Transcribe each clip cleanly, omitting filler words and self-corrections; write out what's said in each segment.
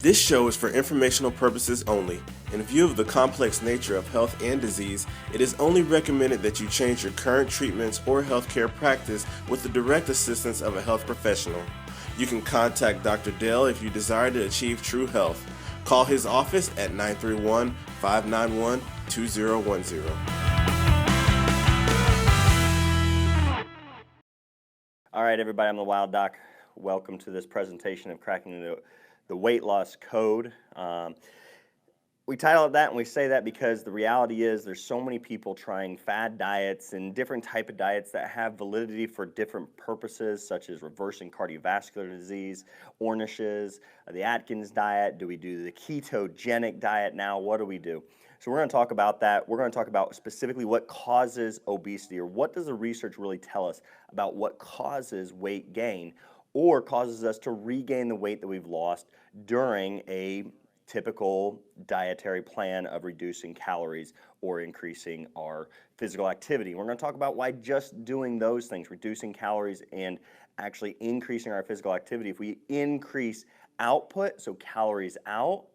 This show is for informational purposes only. In view of the complex nature of health and disease, it is only recommended that you change your current treatments or healthcare practice with the direct assistance of a health professional. You can contact Dr. Dale if you desire to achieve true health. Call his office at 931-591-2010. All right, everybody, I'm the Wild Doc. Welcome to this presentation of cracking the weight loss code. We title it that, and we say that because the reality is there's so many people trying fad diets and different type of diets that have validity for different purposes, such as reversing cardiovascular disease, Ornish's, the Atkins diet. Do we do the ketogenic diet now? What do we do? So we're going to talk about that. We're going to talk about specifically what causes obesity, or what does the research really tell us about what causes weight gain or causes us to regain the weight that we've lost during a typical dietary plan of reducing calories or increasing our physical activity. We're going to talk about why just doing those things, reducing calories and actually increasing our physical activity, if we increase output, so calories out,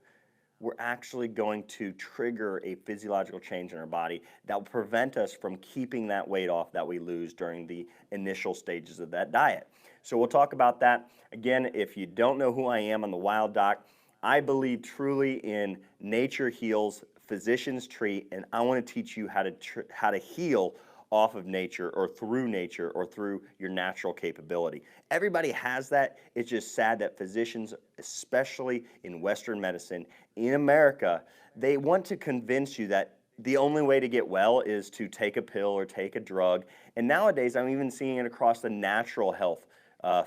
we're actually going to trigger a physiological change in our body that will prevent us from keeping that weight off that we lose during the initial stages of that diet. So we'll talk about that. Again, if you don't know who I am, I'm the Wild Doc. I believe truly in nature heals, physicians treat, and I want to teach you how to heal off of nature or through your natural capability. Everybody has that. It's just sad that physicians, especially in Western medicine, in America, they want to convince you that the only way to get well is to take a pill or take a drug. And nowadays, I'm even seeing it across the natural health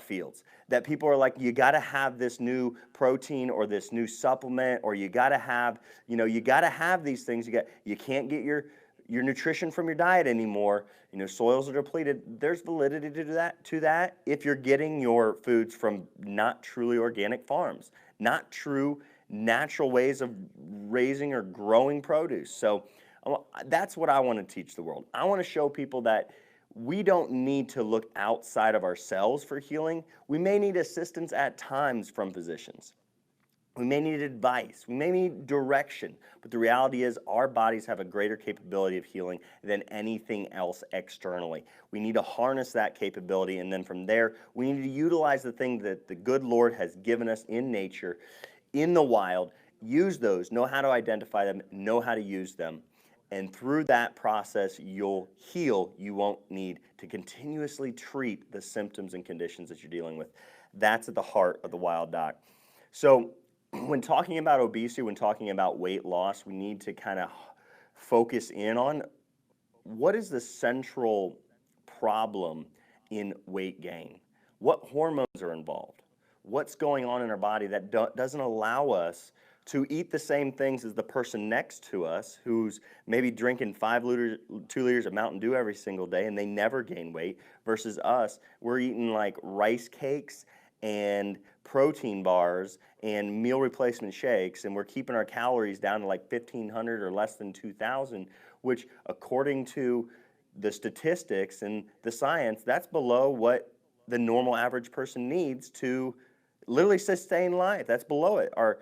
fields, that people are like, you got to have this new protein or this new supplement, or you got to have, you got to have these things. You can't get your nutrition from your diet anymore. Soils are depleted. There's validity to that if you're getting your foods from not truly organic farms, not true natural ways of raising or growing produce. So that's what I want to teach the world. I want to show people that we don't need to look outside of ourselves for healing. We may need assistance at times from physicians. We may need advice. We may need direction. But the reality is our bodies have a greater capability of healing than anything else externally. We need to harness that capability, and then from there, we need to utilize the thing that the good Lord has given us in nature, in the wild, use those, know how to identify them, know how to use them. And through that process, you'll heal. You won't need to continuously treat the symptoms and conditions that you're dealing with. That's at the heart of the Wild Doc. So when talking about obesity, when talking about weight loss, we need to kind of focus in on what is the central problem in weight gain? What hormones are involved? What's going on in our body that doesn't allow us to eat the same things as the person next to us who's maybe drinking 2 liters of Mountain Dew every single day and they never gain weight, versus us, we're eating like rice cakes and protein bars and meal replacement shakes, and we're keeping our calories down to like 1,500 or less than 2,000, which according to the statistics and the science, that's below what the normal average person needs to literally sustain life. That's below it. Our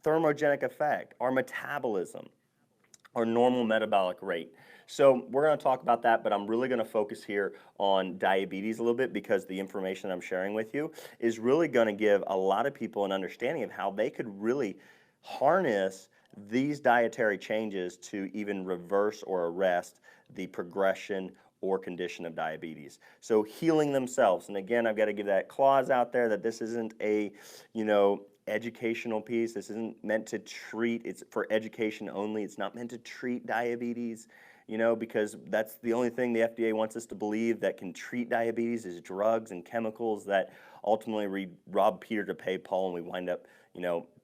thermogenic effect, our metabolism, our normal metabolic rate. So we're going to talk about that, but I'm really going to focus here on diabetes a little bit, because the information I'm sharing with you is really going to give a lot of people an understanding of how they could really harness these dietary changes to even reverse or arrest the progression or condition of diabetes. So healing themselves. And again, I've got to give that clause out there that this isn't a, educational piece. This isn't meant to treat. It's for education only. It's not meant to treat diabetes, because that's the only thing the FDA wants us to believe that can treat diabetes is drugs and chemicals that ultimately rob Peter to pay Paul, and we wind up,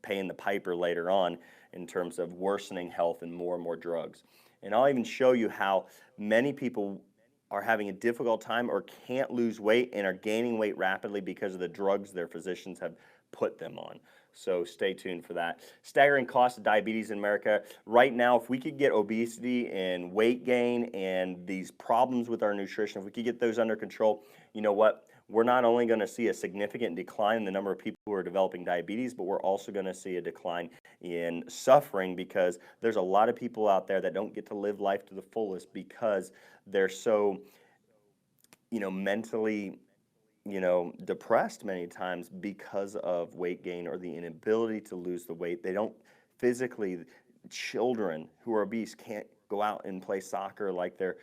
paying the piper later on in terms of worsening health and more drugs. And I'll even show you how many people are having a difficult time or can't lose weight and are gaining weight rapidly because of the drugs their physicians have put them on. So stay tuned for that. Staggering cost of diabetes in America. Right now, if we could get obesity and weight gain and these problems with our nutrition, if we could get those under control, you know what? we're not only going to see a significant decline in the number of people who are developing diabetes, but we're also going to see a decline in suffering, because there's a lot of people out there that don't get to live life to the fullest because they're so, mentally, depressed many times because of weight gain or the inability to lose the weight. They don't physically, children who are obese can't go out and play soccer like their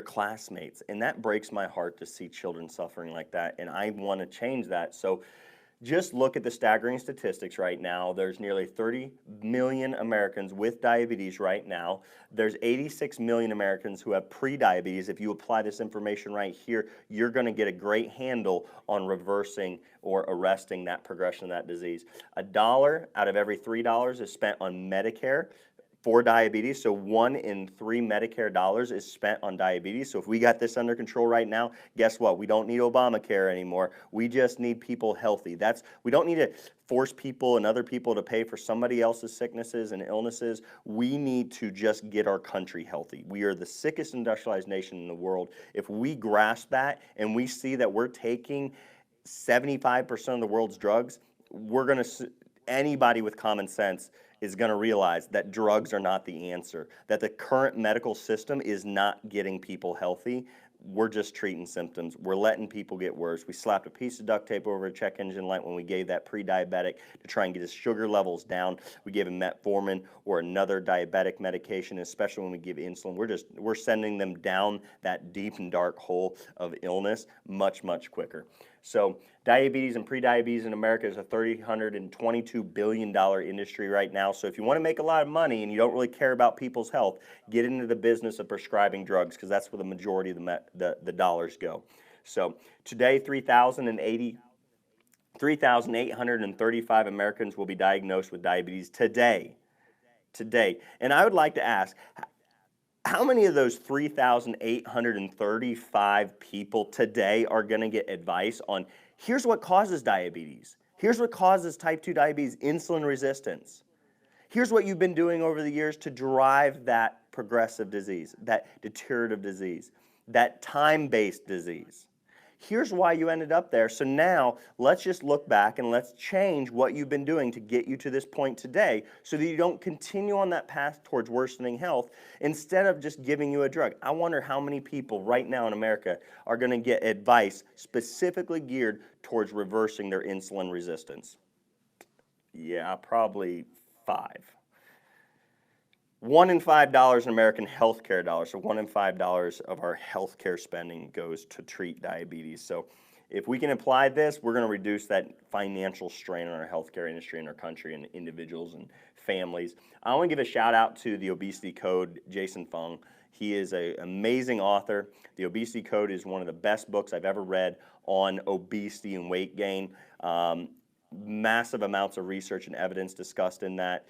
classmates. And that breaks my heart to see children suffering like that. And I want to change that. So just look at the staggering statistics right now. There's nearly 30 million Americans with diabetes right now. There's 86 million Americans who have pre-diabetes. If you apply this information right here, you're going to get a great handle on reversing or arresting that progression of that disease. $1 out of every $3 is spent on Medicare for diabetes. So 1 in 3 Medicare dollars is spent on diabetes. So if we got this under control right now, guess what? We don't need Obamacare anymore. We just need people healthy. We don't need to force people and other people to pay for somebody else's sicknesses and illnesses. We need to just get our country healthy. We are the sickest industrialized nation in the world. If we grasp that and we see that we're taking 75% of the world's drugs, anybody with common sense is going to realize that drugs are not the answer, that the current medical system is not getting people healthy. We're just treating symptoms. We're letting people get worse. We slapped a piece of duct tape over a check engine light when we gave that pre-diabetic to try and get his sugar levels down. We gave him metformin or another diabetic medication, especially when we give insulin. We're sending them down that deep and dark hole of illness much, much quicker. So diabetes and prediabetes in America is a $322 billion industry right now. So if you want to make a lot of money and you don't really care about people's health, get into the business of prescribing drugs, because that's where the majority of the dollars go. So today, 3,835 Americans will be diagnosed with diabetes today. And I would like to ask, how many of those 3,835 people today are going to get advice on, here's what causes diabetes, here's what causes type 2 diabetes, insulin resistance, here's what you've been doing over the years to drive that progressive disease, that deteriorative disease, that time-based disease. Here's why you ended up there. So now let's just look back and let's change what you've been doing to get you to this point today, so that you don't continue on that path towards worsening health instead of just giving you a drug. I wonder how many people right now in America are going to get advice specifically geared towards reversing their insulin resistance. Yeah, probably 5. 1 in $5 in American healthcare dollars, so 1 in $5 of our healthcare spending goes to treat diabetes. So if we can apply this, we're going to reduce that financial strain on our healthcare industry in our country and individuals and families. I want to give a shout out to the Obesity Code, Jason Fung. He is an amazing author. The Obesity Code is one of the best books I've ever read on obesity and weight gain. Massive amounts of research and evidence discussed in that.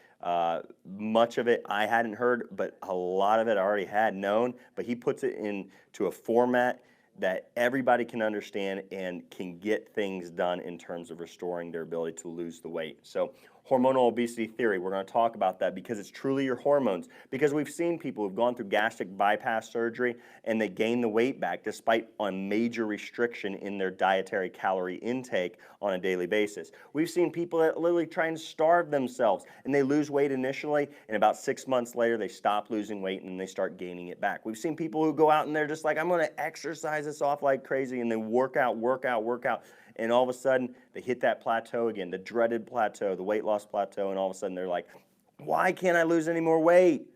Much of it I hadn't heard, but a lot of it I already had known. But he puts it into a format that everybody can understand and can get things done in terms of restoring their ability to lose the weight. So hormonal obesity theory, we're going to talk about that, because it's truly your hormones. Because we've seen people who've gone through gastric bypass surgery and they gain the weight back despite a major restriction in their dietary calorie intake on a daily basis. We've seen people that literally try and starve themselves and they lose weight initially, and about 6 months later they stop losing weight and they start gaining it back. We've seen people who go out and they're just like, I'm going to exercise this off like crazy, and they work out, and all of a sudden they hit that plateau again, the dreaded plateau, the weight loss plateau, and all of a sudden they're like, why can't I lose any more weight?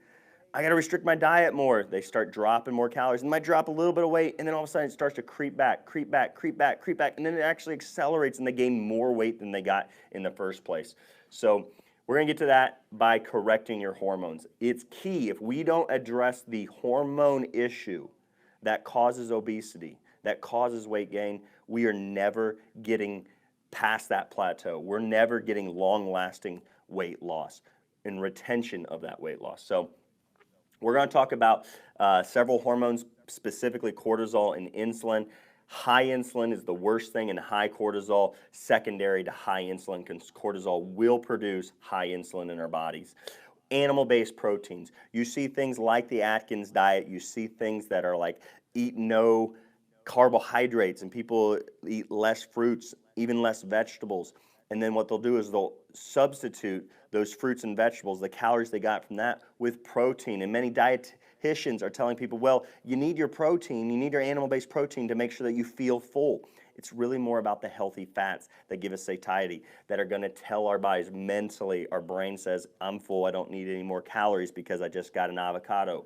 I got to restrict my diet more. They start dropping more calories, and might drop a little bit of weight, and then all of a sudden it starts to creep back, and then it actually accelerates and they gain more weight than they got in the first place. So we're going to get to that by correcting your hormones. It's key. If we don't address the hormone issue that causes obesity, that causes weight gain, we are never getting past that plateau. We're never getting long-lasting weight loss and retention of that weight loss. So we're going to talk about several hormones, specifically cortisol and insulin. High insulin is the worst thing, and high cortisol secondary to high insulin, because cortisol will produce high insulin in our bodies. Animal-based proteins. You see things like the Atkins diet. You see things that are like eat no carbohydrates, and people eat less fruits, even less vegetables. And then what they'll do is they'll substitute those fruits and vegetables, the calories they got from that, with protein. And many dietitians are telling people, well, you need your protein, you need your animal-based protein to make sure that you feel full. It's really more about the healthy fats that give us satiety, that are going to tell our bodies mentally, our brain says, I'm full, I don't need any more calories because I just got an avocado.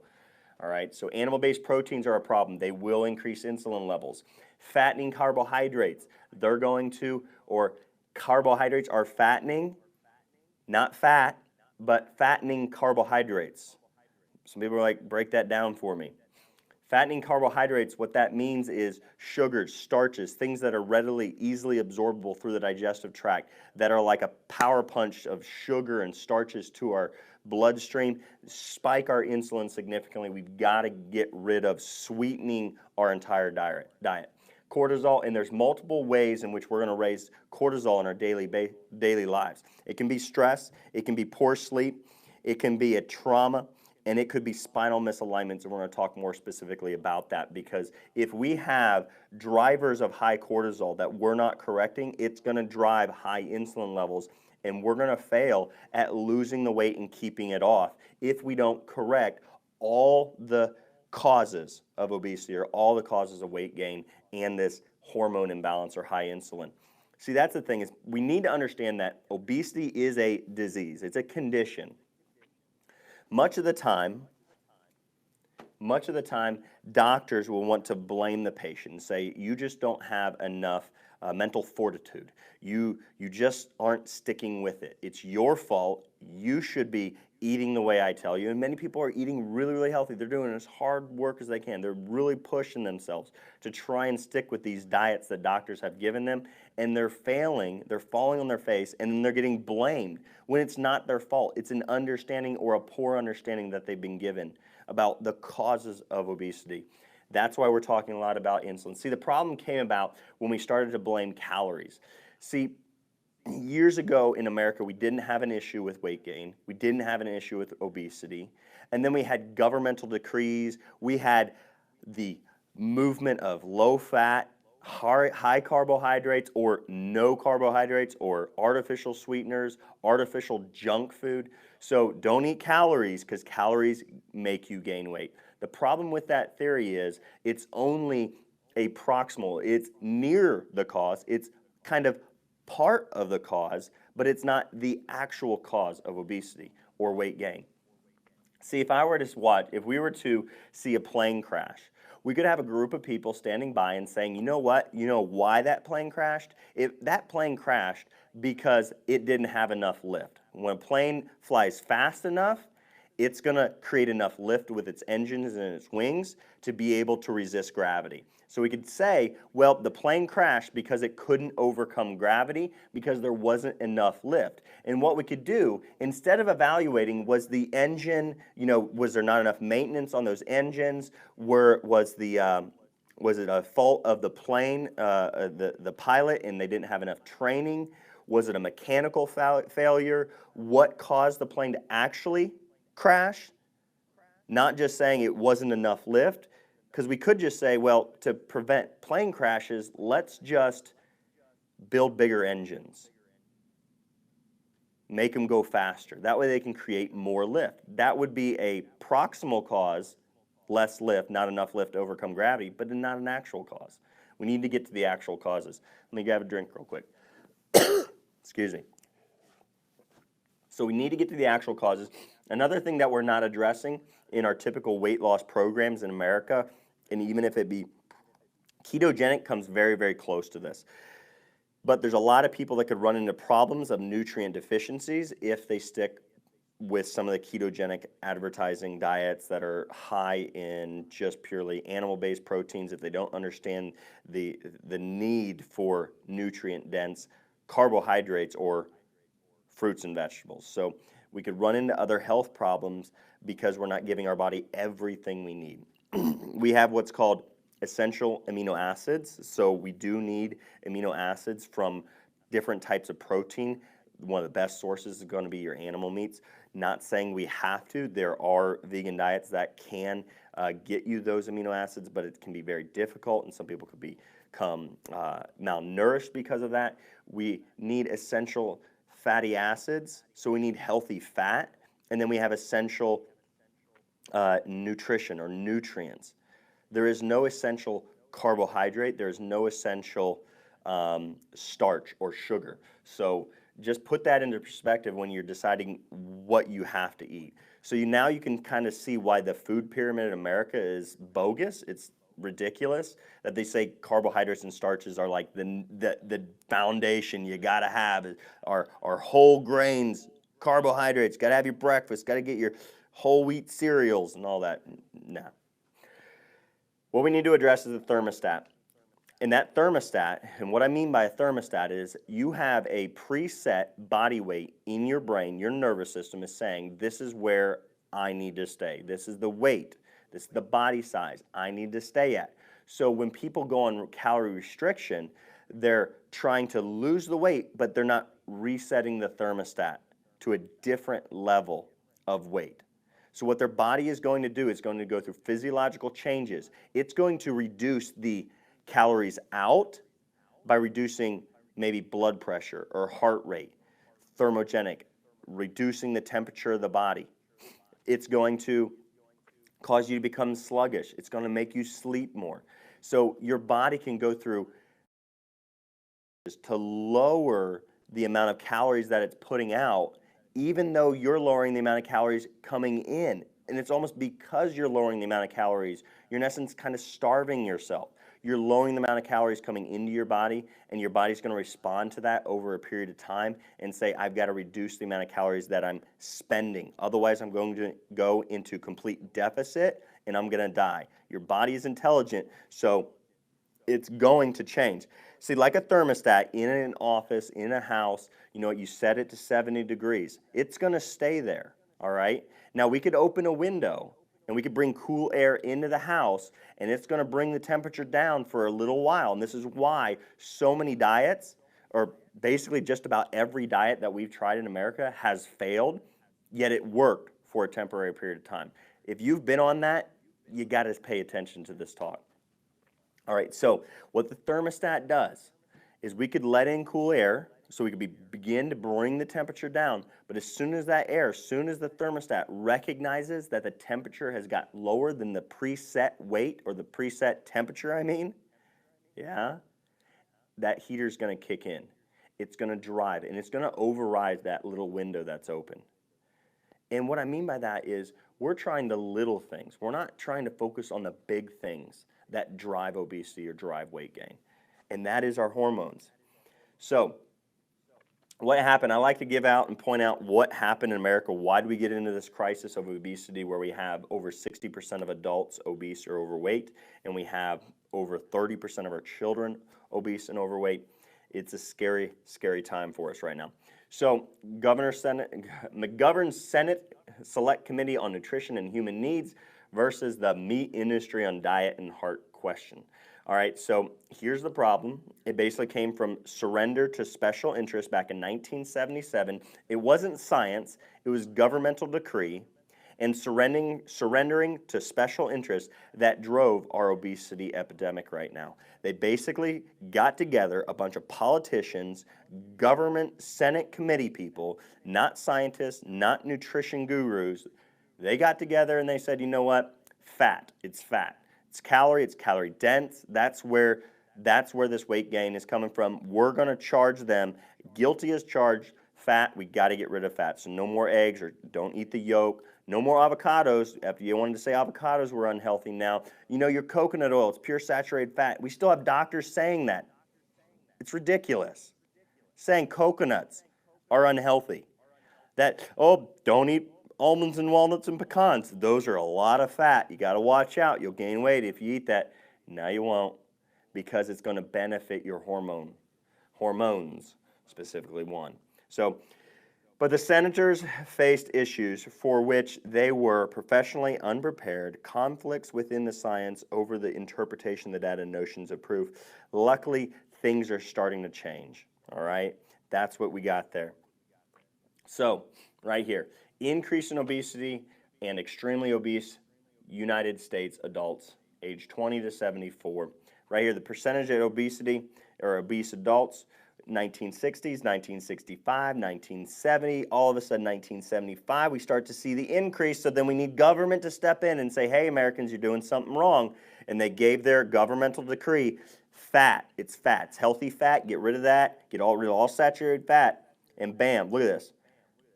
All right, so animal-based proteins are a problem. They will increase insulin levels. Fattening carbohydrates, they're going to, or carbohydrates are fattening, not fat, but fattening carbohydrates. Some people are like, break that down for me. Fattening carbohydrates, what that means is sugars, starches, things that are readily, easily absorbable through the digestive tract, that are like a power punch of sugar and starches to our bloodstream, spike our insulin significantly. We've got to get rid of sweetening our entire diet. Cortisol, and there's multiple ways in which we're going to raise cortisol in our daily lives. It can be stress, it can be poor sleep, it can be a trauma, and it could be spinal misalignments, and we're going to talk more specifically about that, because if we have drivers of high cortisol that we're not correcting, it's going to drive high insulin levels, and we're going to fail at losing the weight and keeping it off if we don't correct all the causes of obesity or all the causes of weight gain and this hormone imbalance or high insulin. See, that's the thing, is we need to understand that obesity is a disease. It's a condition. Much of the time, doctors will want to blame the patient and say, you just don't have enough mental fortitude. You just aren't sticking with it. It's your fault. You should be eating the way I tell you. And many people are eating really, really healthy. They're doing as hard work as they can. They're really pushing themselves to try and stick with these diets that doctors have given them. And they're failing. They're falling on their face. And then they're getting blamed when it's not their fault. It's an understanding or a poor understanding that they've been given about the causes of obesity. That's why we're talking a lot about insulin. See, the problem came about when we started to blame calories. See, years ago in America, we didn't have an issue with weight gain. We didn't have an issue with obesity. And then we had governmental decrees. We had the movement of low fat, high carbohydrates, or no carbohydrates, or artificial sweeteners, artificial junk food. So don't eat calories, because calories make you gain weight. The problem with that theory is it's only a proximal. It's near the cause. It's kind of part of the cause, but it's not the actual cause of obesity or weight gain. See, if we were to see a plane crash, we could have a group of people standing by and saying, you know what, you know why that plane crashed? That plane crashed because it didn't have enough lift. When a plane flies fast enough, it's going to create enough lift with its engines and its wings to be able to resist gravity. So we could say, well, the plane crashed because it couldn't overcome gravity because there wasn't enough lift. And what we could do, instead of evaluating, was the engine, was there not enough maintenance on those engines? Was it a fault of the plane, the pilot, and they didn't have enough training? Was it a mechanical failure? What caused the plane to actually crash? Not just saying it wasn't enough lift, because we could just say, well, to prevent plane crashes, let's just build bigger engines. Make them go faster. That way they can create more lift. That would be a proximal cause, less lift, not enough lift to overcome gravity, but not an actual cause. We need to get to the actual causes. Let me grab a drink real quick. Excuse me. So we need to get to the actual causes. Another thing that we're not addressing in our typical weight loss programs in America, and even if it be ketogenic, comes very, very close to this. But there's a lot of people that could run into problems of nutrient deficiencies if they stick with some of the ketogenic advertising diets that are high in just purely animal-based proteins, if they don't understand the need for nutrient-dense carbohydrates or fruits and vegetables. So we could run into other health problems because we're not giving our body everything we need. We have what's called essential amino acids. So we do need amino acids from different types of protein. One of the best sources is going to be your animal meats. Not saying we have to. There are vegan diets that can get you those amino acids, but it can be very difficult, and some people could become malnourished because of that. We need essential fatty acids, so we need healthy fat, and then we have essential nutrition or nutrients. There is no essential carbohydrate. There is no essential starch or sugar. So just put that into perspective when you're deciding what you have to eat. So now you can kind of see why the food pyramid in America is bogus. It's ridiculous that they say carbohydrates and starches are like the foundation you got to have. Are whole grains, carbohydrates, got to have your breakfast, got to get your whole wheat cereals and all that. Nah. What we need to address is the thermostat. And that thermostat, and what I mean by a thermostat is you have a preset body weight in your brain. Your nervous system is saying, this is where I need to stay. This is the weight. This is the body size I need to stay at. So when people go on calorie restriction, they're trying to lose the weight, but they're not resetting the thermostat to a different level of weight. So what their body is going to do is going to go through physiological changes. It's going to reduce the calories out by reducing maybe blood pressure or heart rate, thermogenic, reducing the temperature of the body. It's going to cause you to become sluggish. It's going to make you sleep more. So your body can go through to lower the amount of calories that it's putting out, even though you're lowering the amount of calories coming in. And it's almost because you're lowering the amount of calories, you're in essence kind of starving yourself. You're lowering the amount of calories coming into your body, and your body's going to respond to that over a period of time and say, I've got to reduce the amount of calories that I'm spending. Otherwise, I'm going to go into complete deficit, and I'm going to die. Your body is intelligent, so it's going to change. See, like a thermostat in an office, in a house, you set it to 70 degrees. It's going to stay there, all right? Now, we could open a window, and we could bring cool air into the house, and it's going to bring the temperature down for a little while. And this is why so many diets, or basically just about every diet that we've tried in America, has failed, yet it worked for a temporary period of time. If you've been on that, you got to pay attention to this talk. All right, so what the thermostat does is we could let in cool air, so we could begin to bring the temperature down. But as soon as the thermostat recognizes that the temperature has got lower than the preset weight, or the preset temperature, that heater's going to kick in. It's going to drive, and it's going to override that little window that's open. And what I mean by that is we're trying the little things. We're not trying to focus on the big things that drive obesity or drive weight gain. And that is our hormones. So what happened, I like to give out and point out what happened in America. Why did we get into this crisis of obesity where we have over 60% of adults obese or overweight, and we have over 30% of our children obese and overweight? It's a scary, scary time for us right now. So McGovern's Senate Select Committee on Nutrition and Human Needs versus the meat industry on diet and heart question. All right, so here's the problem. It basically came from surrender to special interest back in 1977. It wasn't science, it was governmental decree, and surrendering to special interest that drove our obesity epidemic right now. They basically got together a bunch of politicians, government Senate committee people, not scientists, not nutrition gurus. They got together and they said, you know what? Fat, it's fat. It's calorie dense. That's where this weight gain is coming from. We're going to charge them guilty as charged. Fat, we got to get rid of fat. So no more eggs, or don't eat the yolk. No more avocados. If you wanted to say avocados were unhealthy now, your coconut oil, it's pure saturated fat. We still have doctors saying that. It's ridiculous. Saying coconuts are unhealthy. Don't eat almonds and walnuts and pecans. Those are a lot of fat. You got to watch out. You'll gain weight if you eat that. No, you won't, because it's going to benefit your hormones, specifically one. But the senators faced issues for which they were professionally unprepared, conflicts within the science over the interpretation of the data, notions of proof. Luckily, things are starting to change, all right? That's what we got there. So, right here, increase in obesity and extremely obese United States adults age 20 to 74. Right here, the percentage of obesity or obese adults, 1960s, 1965, 1970, all of a sudden 1975, we start to see the increase. So then we need government to step in and say, hey, Americans, you're doing something wrong. And they gave their governmental decree, fat, it's healthy fat, get rid of that, get rid of all saturated fat, and bam, look at this,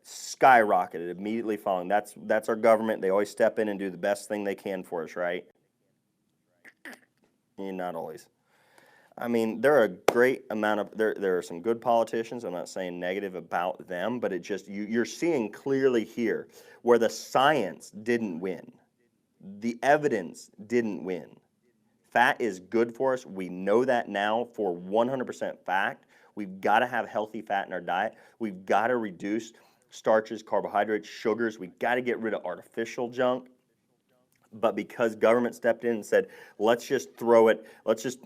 skyrocketed immediately following. That's our government. They always step in and do the best thing they can for us, right? Not always. I mean, there are a great amount of, there are some good politicians. I'm not saying negative about them, but it just, you're seeing clearly here where the science didn't win. The evidence didn't win. Fat is good for us. We know that now for 100% fact. We've got to have healthy fat in our diet. We've got to reduce starches, carbohydrates, sugars. We've got to get rid of artificial junk. But because government stepped in and said, let's just throw it, let's just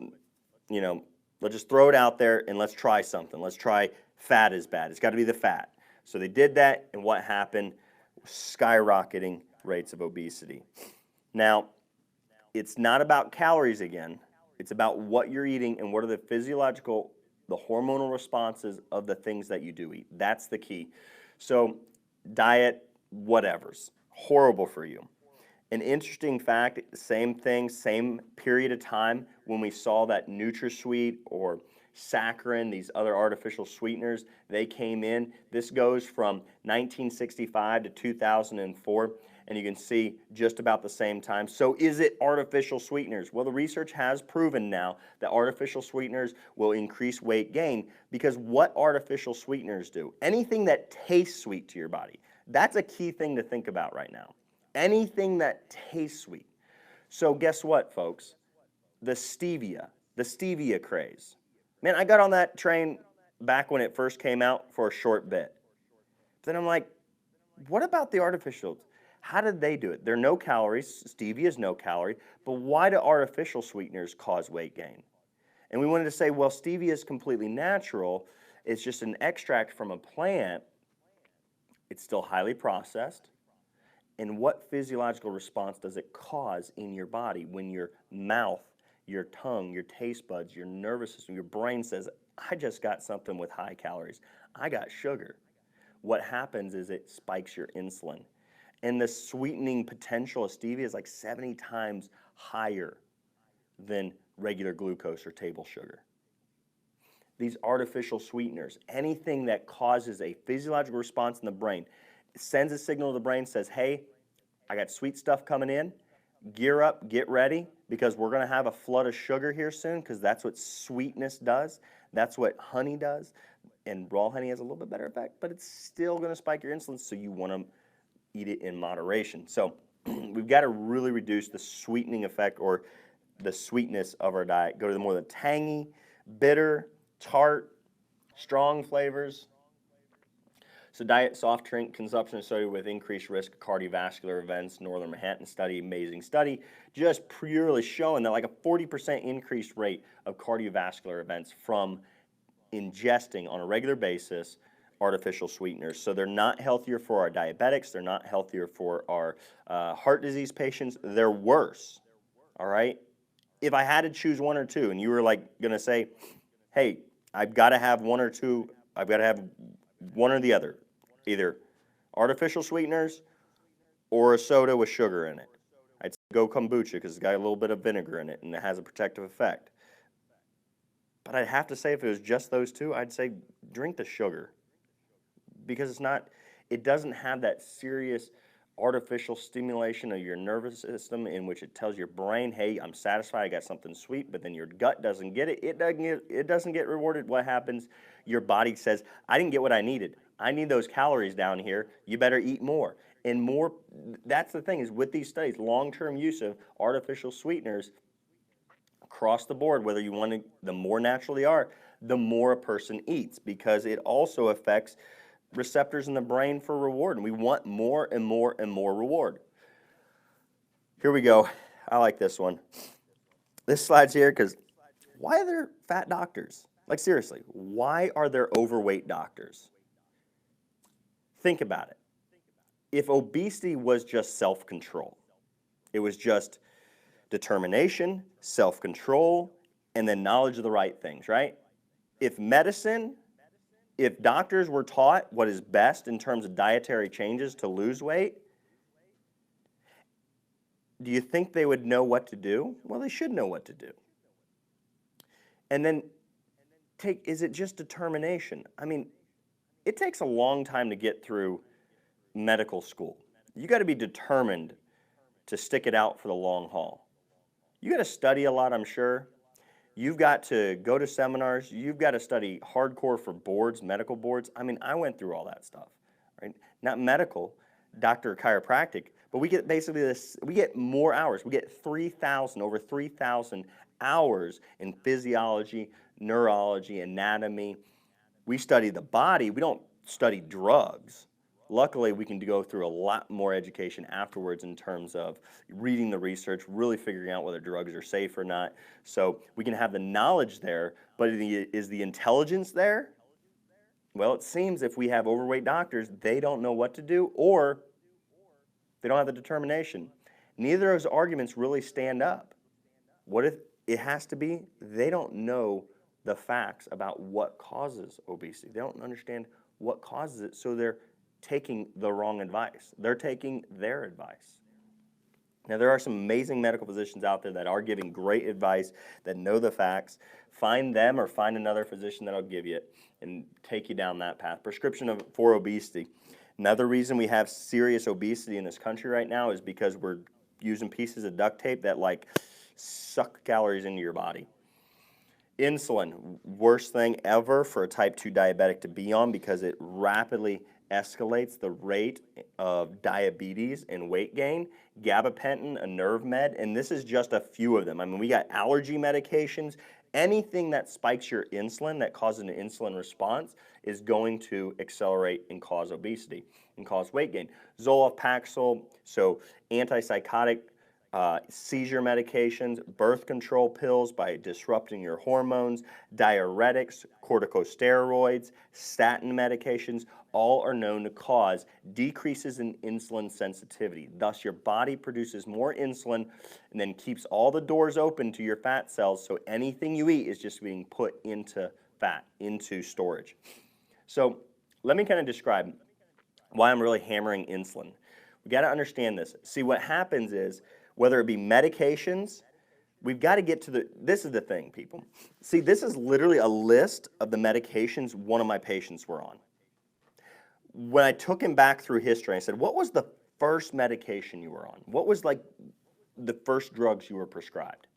throw it out there and let's try something. Let's try fat is bad. It's got to be the fat. So they did that, and what happened? Skyrocketing rates of obesity. Now, it's not about calories again. It's about what you're eating and what are the physiological, the hormonal responses of the things that you do eat. That's the key. So diet, whatever's horrible for you. An interesting fact, same thing, same period of time when we saw that NutraSweet or saccharin, these other artificial sweeteners, they came in. This goes from 1965 to 2004, and you can see just about the same time. So is it artificial sweeteners? Well, the research has proven now that artificial sweeteners will increase weight gain, because what artificial sweeteners do, anything that tastes sweet to your body, that's a key thing to think about right now. Anything that tastes sweet. So guess what, folks? The stevia craze. Man, I got on that train back when it first came out for a short bit. Then I'm like, what about the artificials? How did they do it? They're no calories. Stevia is no calorie. But why do artificial sweeteners cause weight gain? And we wanted to say, well, stevia is completely natural. It's just an extract from a plant. It's still highly processed. And what physiological response does it cause in your body when your mouth, your tongue, your taste buds, your nervous system, your brain says, I just got something with high calories. I got sugar. What happens is it spikes your insulin. And the sweetening potential of stevia is like 70 times higher than regular glucose or table sugar. These artificial sweeteners, anything that causes a physiological response in the brain, sends a signal to the brain, says, hey, I got sweet stuff coming in, gear up, get ready, because we're going to have a flood of sugar here soon, because that's what sweetness does. That's what honey does. And raw honey has a little bit better effect, but it's still going to spike your insulin, so you want to eat it in moderation. So we've got to really reduce the sweetening effect or the sweetness of our diet. Go to the more the tangy, bitter, tart, strong flavors. So diet soft drink consumption associated with increased risk of cardiovascular events. Northern Manhattan study, amazing study, just purely showing that like a 40% increased rate of cardiovascular events from ingesting on a regular basis artificial sweeteners. So they're not healthier for our diabetics. They're not healthier for our heart disease patients. They're worse, all right? If I had to choose one or two and you were like going to say, hey, I've got to have one or two, I've got to have one or the other, either artificial sweeteners or a soda with sugar in it. I'd say go kombucha because it's got a little bit of vinegar in it and it has a protective effect. But I'd have to say if it was just those two, I'd say drink the sugar, because it doesn't have that serious artificial stimulation of your nervous system in which it tells your brain, hey, I'm satisfied, I got something sweet, but then your gut doesn't get it. It doesn't get rewarded. What happens? Your body says, I didn't get what I needed. I need those calories down here. You better eat more. And more, that's the thing, is with these studies, long-term use of artificial sweeteners across the board, whether you want to, the more natural they are, the more a person eats, because it also affects receptors in the brain for reward, and we want more and more and more reward. Here we go. I like this one. This slide's here because why are there fat doctors? Like seriously, why are there overweight doctors? Think about it. If obesity was just self-control, It was just determination, self-control, and then knowledge of the right things, right? If doctors were taught what is best in terms of dietary changes to lose weight, do you think they would know what to do? Well, they should know what to do. And then is it just determination? I mean, it takes a long time to get through medical school. You got to be determined to stick it out for the long haul. You got to study a lot, I'm sure. You've got to go to seminars. You've got to study hardcore for boards, medical boards. I mean, I went through all that stuff, right? Not medical, doctor of chiropractic, but we get basically this, we get more hours. We get over 3,000 hours in physiology, neurology, anatomy. We study the body. We don't study drugs. Luckily, we can go through a lot more education afterwards in terms of reading the research, really figuring out whether drugs are safe or not. So we can have the knowledge there, but is the intelligence there? Well, it seems if we have overweight doctors, they don't know what to do, or they don't have the determination. Neither of those arguments really stand up. What if it has to be? They don't know the facts about what causes obesity. They don't understand what causes it, so they're taking the wrong advice. They're taking their advice. Now, there are some amazing medical physicians out there that are giving great advice, that know the facts. Find them or find another physician that'll give you it and take you down that path. Prescription for obesity. Another reason we have serious obesity in this country right now is because we're using pieces of duct tape that like suck calories into your body. Insulin, worst thing ever for a type 2 diabetic to be on because it rapidly escalates the rate of diabetes and weight gain. Gabapentin, a nerve med, and this is just a few of them. I mean, we got allergy medications. Anything that spikes your insulin, that causes an insulin response, is going to accelerate and cause obesity and cause weight gain. Zoloft, Paxil, so antipsychotic, seizure medications, birth control pills by disrupting your hormones, diuretics, corticosteroids, statin medications, all are known to cause decreases in insulin sensitivity. Thus, your body produces more insulin and then keeps all the doors open to your fat cells, so anything you eat is just being put into fat, into storage. So let me kind of describe why I'm really hammering insulin. We got to understand this. See, what happens is, whether it be medications, we've got to get to this is the thing, people. See, this is literally a list of the medications one of my patients were on. When I took him back through history, I said, what was the first medication you were on? What was like the first drugs you were prescribed?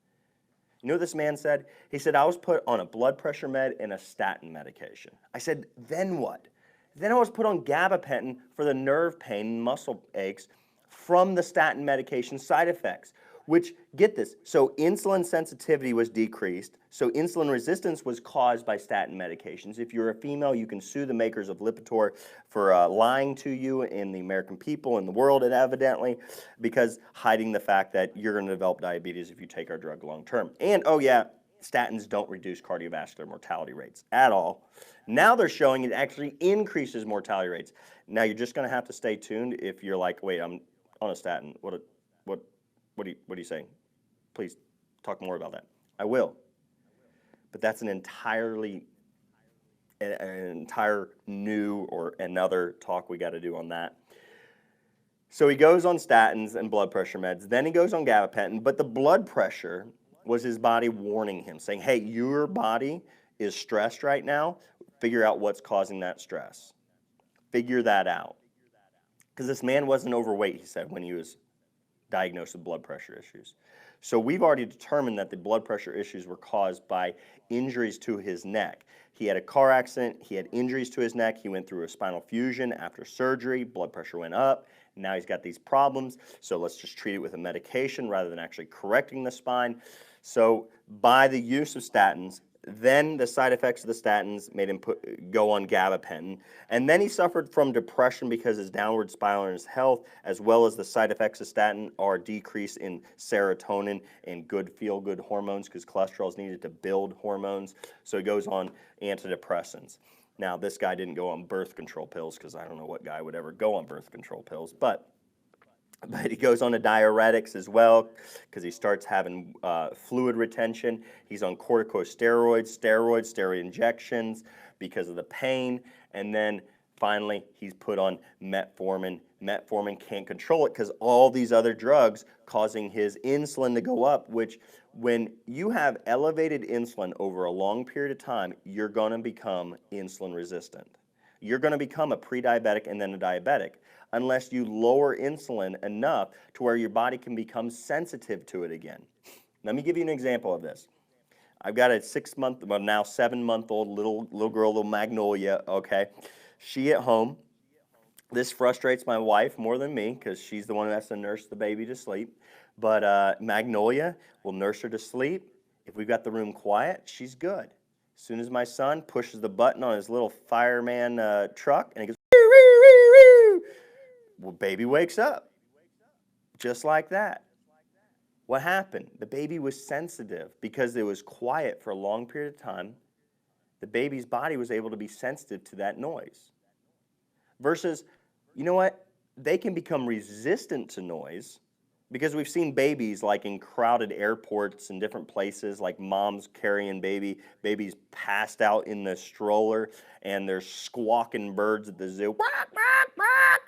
You know what this man said? He said, I was put on a blood pressure med and a statin medication. I said, then what? Then I was put on gabapentin for the nerve pain and muscle aches from the statin medication side effects, which, get this, so insulin sensitivity was decreased, so insulin resistance was caused by statin medications. If you're a female, you can sue the makers of Lipitor for lying to you and the American people and the world, and evidently, because hiding the fact that you're going to develop diabetes if you take our drug long term. And, oh yeah, statins don't reduce cardiovascular mortality rates at all. Now they're showing it actually increases mortality rates. Now you're just going to have to stay tuned if you're like, wait, I'm on a statin. What are you saying? Please talk more about that. I will. But that's an entire new or another talk we got to do on that. So he goes on statins and blood pressure meds. Then he goes on gabapentin. But the blood pressure was his body warning him, saying, hey, your body is stressed right now. Figure out what's causing that stress. Figure that out. Because this man wasn't overweight, he said, when he was diagnosed with blood pressure issues. So we've already determined that the blood pressure issues were caused by injuries to his neck. He had a car accident, he had injuries to his neck, he went through a spinal fusion after surgery, blood pressure went up, now he's got these problems, so let's just treat it with a medication rather than actually correcting the spine. So by the use of statins, then the side effects of the statins made him go on gabapentin. And then he suffered from depression because his downward spiral in his health, as well as the side effects of statin are decrease in serotonin and good feel-good hormones because cholesterol is needed to build hormones. So he goes on antidepressants. Now, this guy didn't go on birth control pills because I don't know what guy would ever go on birth control pills. But but he goes on to diuretics as well because he starts having fluid retention. He's on corticosteroids, steroid injections because of the pain, and then finally he's put on metformin. Metformin can't control it because all these other drugs causing his insulin to go up, which when you have elevated insulin over a long period of time, you're going to become insulin resistant. You're going to become a pre-diabetic and then a diabetic unless you lower insulin enough to where your body can become sensitive to it again. Let me give you an example of this. I've got a 6-month, well now 7-month-old little girl, little Magnolia, okay? She at home. This frustrates my wife more than me because she's the one who has to nurse the baby to sleep. But Magnolia will nurse her to sleep. If we've got the room quiet, she's good. As soon as my son pushes the button on his little fireman truck and he goes, woo, woo, woo, woo, well, baby wakes up. Just like that. What happened? The baby was sensitive because it was quiet for a long period of time. The baby's body was able to be sensitive to that noise. Versus, you know what? They can become resistant to noise because we've seen babies like in crowded airports and different places, like moms carrying babies passed out in the stroller, and there's squawking birds at the zoo. Quack, quack, quack.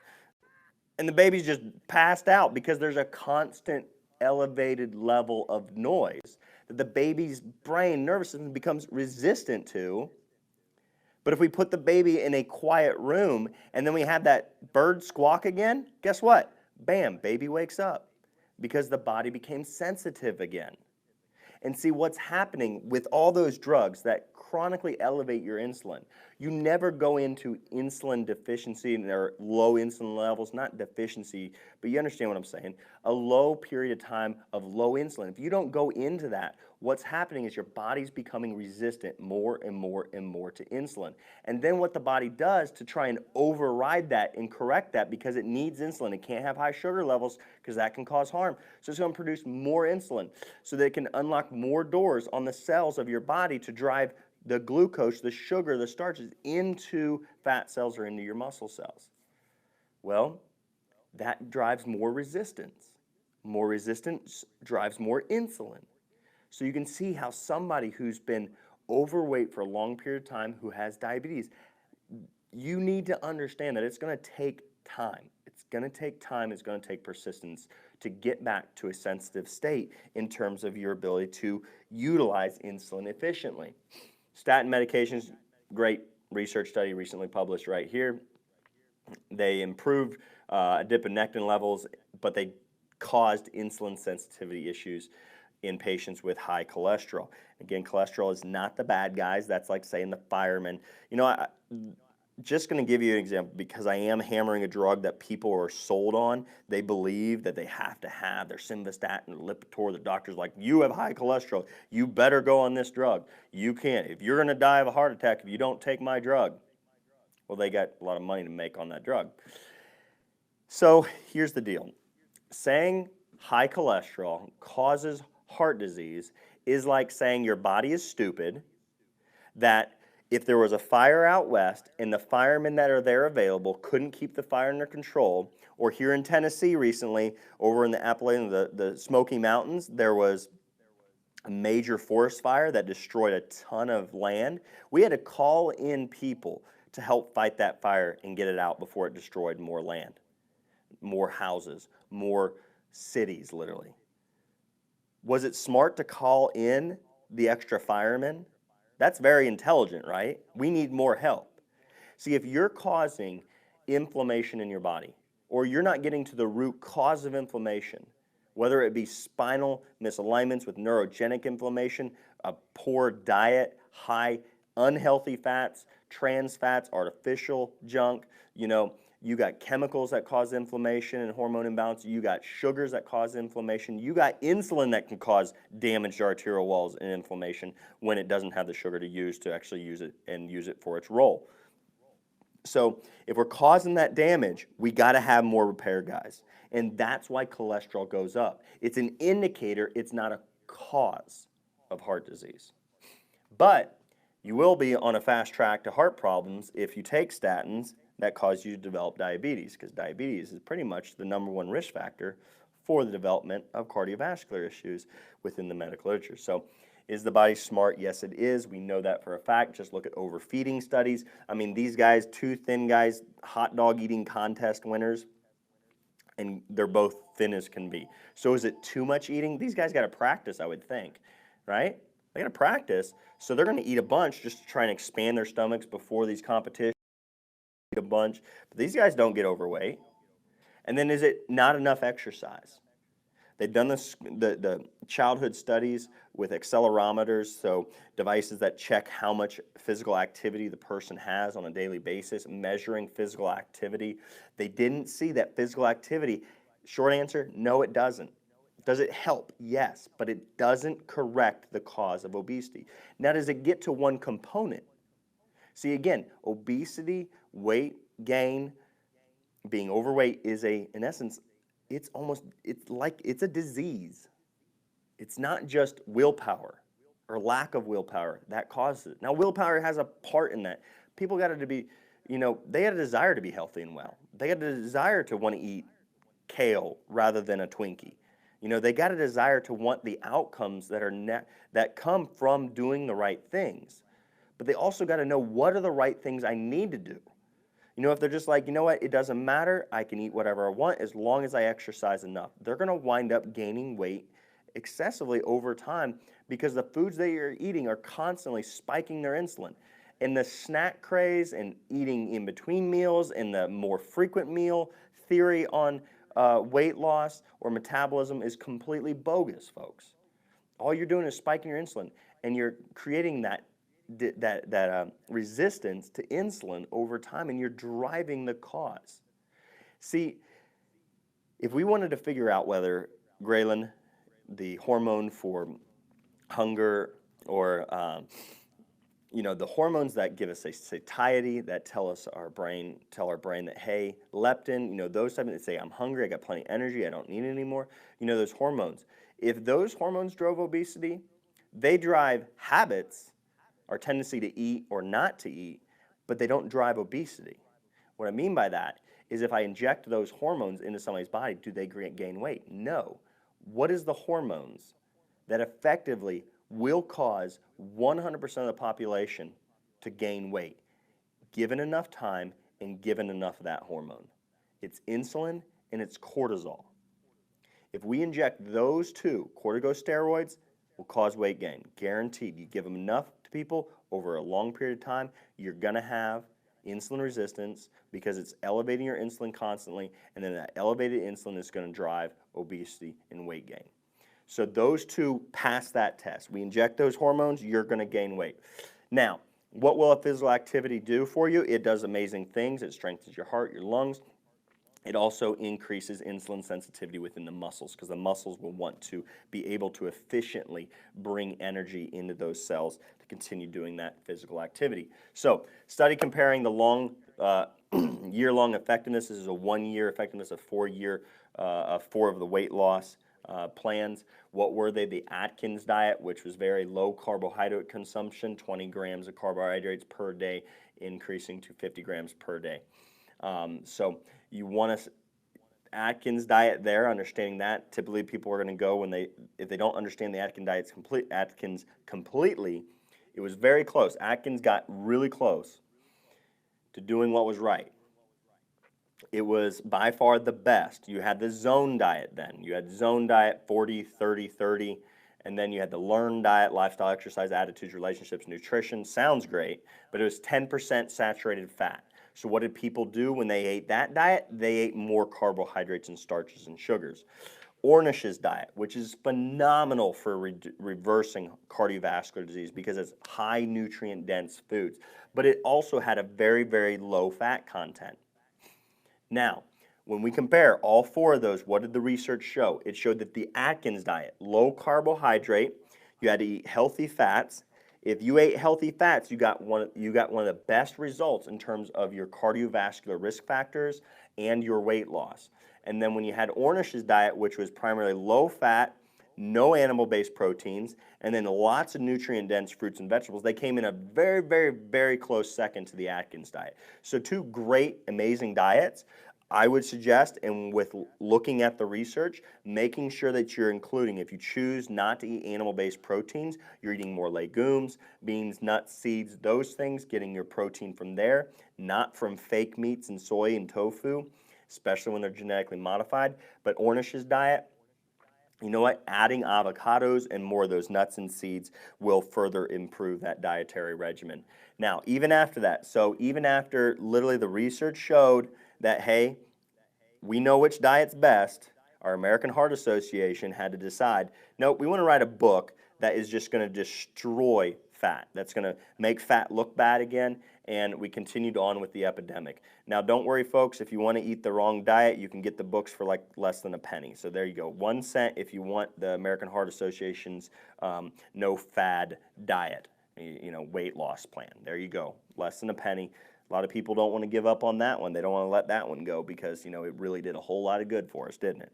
And the baby's just passed out because there's a constant elevated level of noise that the baby's brain, nervous system becomes resistant to. But if we put the baby in a quiet room and then we have that bird squawk again, guess what? Bam, baby wakes up because the body became sensitive again. And see what's happening with all those drugs that chronically elevate your insulin. You never go into insulin deficiency or low insulin levels, not deficiency, but you understand what I'm saying. A low period of time of low insulin. If you don't go into that, what's happening is your body's becoming resistant more and more and more to insulin. And then what the body does to try and override that and correct that, because it needs insulin, it can't have high sugar levels because that can cause harm. So it's going to produce more insulin so that it can unlock more doors on the cells of your body to drive the glucose, the sugar, the starches into fat cells or into your muscle cells. Well, that drives more resistance. More resistance drives more insulin. So you can see how somebody who's been overweight for a long period of time, who has diabetes, you need to understand that it's going to take time. It's going to take time. It's going to take persistence to get back to a sensitive state in terms of your ability to utilize insulin efficiently. Statin medications, great research study recently published right here. They improved adiponectin levels, but they caused insulin sensitivity issues in patients with high cholesterol. Again, cholesterol is not the bad guys. That's like saying the firemen. You know, just going to give you an example because I am hammering a drug that people are sold on. They believe that they have to have their simvastatin or Lipitor. The doctor's like, you have high cholesterol. You better go on this drug. You can't. If you're going to die of a heart attack if you don't take my drug, well, they got a lot of money to make on that drug. So here's the deal. Saying high cholesterol causes heart disease is like saying your body is stupid, that if there was a fire out west and the firemen that are there available couldn't keep the fire under control, or here in Tennessee recently, over in the Appalachian, the Smoky Mountains, there was a major forest fire that destroyed a ton of land. We had to call in people to help fight that fire and get it out before it destroyed more land, more houses, more cities, literally. Was it smart to call in the extra firemen? That's very intelligent, right? We need more help. See, if you're causing inflammation in your body, or you're not getting to the root cause of inflammation, whether it be spinal misalignments with neurogenic inflammation, a poor diet, high unhealthy fats, trans fats, artificial junk, you got chemicals that cause inflammation and hormone imbalance. You got sugars that cause inflammation. You got insulin that can cause damage to arterial walls and inflammation when it doesn't have the sugar to use to actually use it and use it for its role. So if we're causing that damage, we got to have more repair guys. And that's why cholesterol goes up. It's an indicator. It's not a cause of heart disease. But you will be on a fast track to heart problems if you take statins that cause you to develop diabetes, because diabetes is pretty much the #1 risk factor for the development of cardiovascular issues within the medical literature. So is the body smart? Yes, it is. We know that for a fact. Just look at overfeeding studies. I mean, these guys, two thin guys, hot dog eating contest winners, and they're both thin as can be. So is it too much eating? These guys got to practice, I would think, right? They got to practice. So they're going to eat a bunch just to try and expand their stomachs before these competitions, eat a bunch. But these guys don't get overweight. And then is it not enough exercise? They've done the childhood studies with accelerometers, so devices that check how much physical activity the person has on a daily basis, measuring physical activity. They didn't see that physical activity. Short answer, no, it doesn't. Does it help? Yes, but it doesn't correct the cause of obesity. Now, does it get to one component? See, again, obesity, weight gain, being overweight is in essence, it's a disease. It's not just willpower or lack of willpower that causes it. Now, willpower has a part in that. People got to be, they had a desire to be healthy and well. They had a desire to want to eat kale rather than a Twinkie. They got a desire to want the outcomes that come from doing the right things. But they also got to know, what are the right things I need to do? If they're just like, you know what, it doesn't matter, I can eat whatever I want as long as I exercise enough, they're going to wind up gaining weight excessively over time because the foods they are eating are constantly spiking their insulin. And the snack craze and eating in between meals and the more frequent meal theory on weight loss or metabolism is completely bogus, folks. All you're doing is spiking your insulin, and you're creating that resistance to insulin over time, and you're driving the cause. See, if we wanted to figure out whether ghrelin, the hormone for hunger, or the hormones that give us a satiety, that tell our brain that, hey, leptin, those types that say I'm hungry, I got plenty of energy, I don't need it anymore. Those hormones. If those hormones drove obesity, they drive habits, our tendency to eat or not to eat, but they don't drive obesity. What I mean by that is if I inject those hormones into somebody's body, do they gain weight? No. What is the hormones that effectively will cause 100% of the population to gain weight, given enough time and given enough of that hormone? It's insulin and it's cortisol. If we inject those two, corticosteroids will cause weight gain, guaranteed. You give them enough to people over a long period of time, you're going to have insulin resistance because it's elevating your insulin constantly, and then that elevated insulin is going to drive obesity and weight gain. So those two pass that test. We inject those hormones, you're going to gain weight. Now, what will a physical activity do for you? It does amazing things. It strengthens your heart, your lungs. It also increases insulin sensitivity within the muscles because the muscles will want to be able to efficiently bring energy into those cells to continue doing that physical activity. So, study comparing the long year-long effectiveness. This is a 1-year effectiveness, a 4-year, 4 of the weight loss plans. What were they? The Atkins diet, which was very low carbohydrate consumption, 20 grams of carbohydrates per day, increasing to 50 grams per day. So you want to Atkins diet there, understanding that. Typically people are going to go if they don't understand the Atkins completely, it was very close. Atkins got really close to doing what was right. It was by far the best. You had the zone diet then. You had zone diet 40, 30, 30, and then you had the learn diet, lifestyle, exercise, attitudes, relationships, nutrition. Sounds great, but it was 10% saturated fat. So what did people do when they ate that diet? They ate more carbohydrates and starches and sugars. Ornish's diet, which is phenomenal for reversing cardiovascular disease because it's high nutrient-dense foods, but it also had a very, very low fat content. Now, when we compare all 4 of those, what did the research show? It showed that the Atkins diet, low carbohydrate, you had to eat healthy fats. If you ate healthy fats, you got one of the best results in terms of your cardiovascular risk factors and your weight loss. And then when you had Ornish's diet, which was primarily low fat, no animal-based proteins, and then lots of nutrient-dense fruits and vegetables. They came in a very, very, very close second to the Atkins diet. So two great, amazing diets. I would suggest, and with looking at the research, making sure that you're including, if you choose not to eat animal-based proteins, you're eating more legumes, beans, nuts, seeds, those things, getting your protein from there, not from fake meats and soy and tofu, especially when they're genetically modified. But Ornish's diet, you know what? Adding avocados and more of those nuts and seeds will further improve that dietary regimen. Now, even after that, so even after literally the research showed that, hey, we know which diet's best, our American Heart Association had to decide, nope, we want to write a book that is just going to destroy fat, that's going to make fat look bad again, and we continued on with the epidemic. Now, don't worry, folks, if you want to eat the wrong diet, you can get the books for like less than a penny. So there you go, 1 cent if you want the American Heart Association's no fad diet, weight loss plan. There you go, less than a penny. A lot of people don't want to give up on that one. They don't want to let that one go because, it really did a whole lot of good for us, didn't it?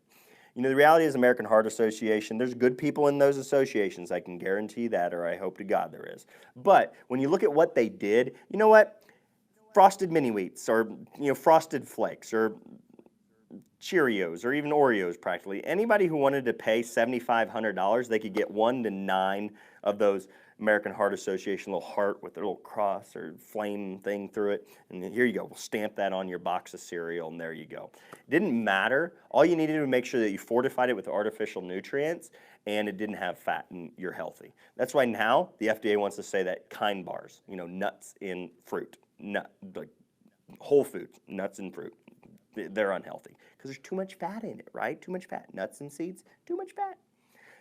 The reality is American Heart Association, there's good people in those associations. I can guarantee that, or I hope to God there is. But when you look at what they did, you know what? Frosted mini wheats or, frosted flakes or Cheerios or even Oreos practically. Anybody who wanted to pay $7,500, they could get 1 to 9 of those American Heart Association little heart with their little cross or flame thing through it. And here you go. We'll stamp that on your box of cereal, and there you go. It didn't matter. All you needed to make sure that you fortified it with artificial nutrients and it didn't have fat and you're healthy. That's why now the FDA wants to say that kind bars, nuts in fruit, like whole foods, nuts and fruit, they're unhealthy because there's too much fat in it, right? Too much fat. Nuts and seeds, too much fat.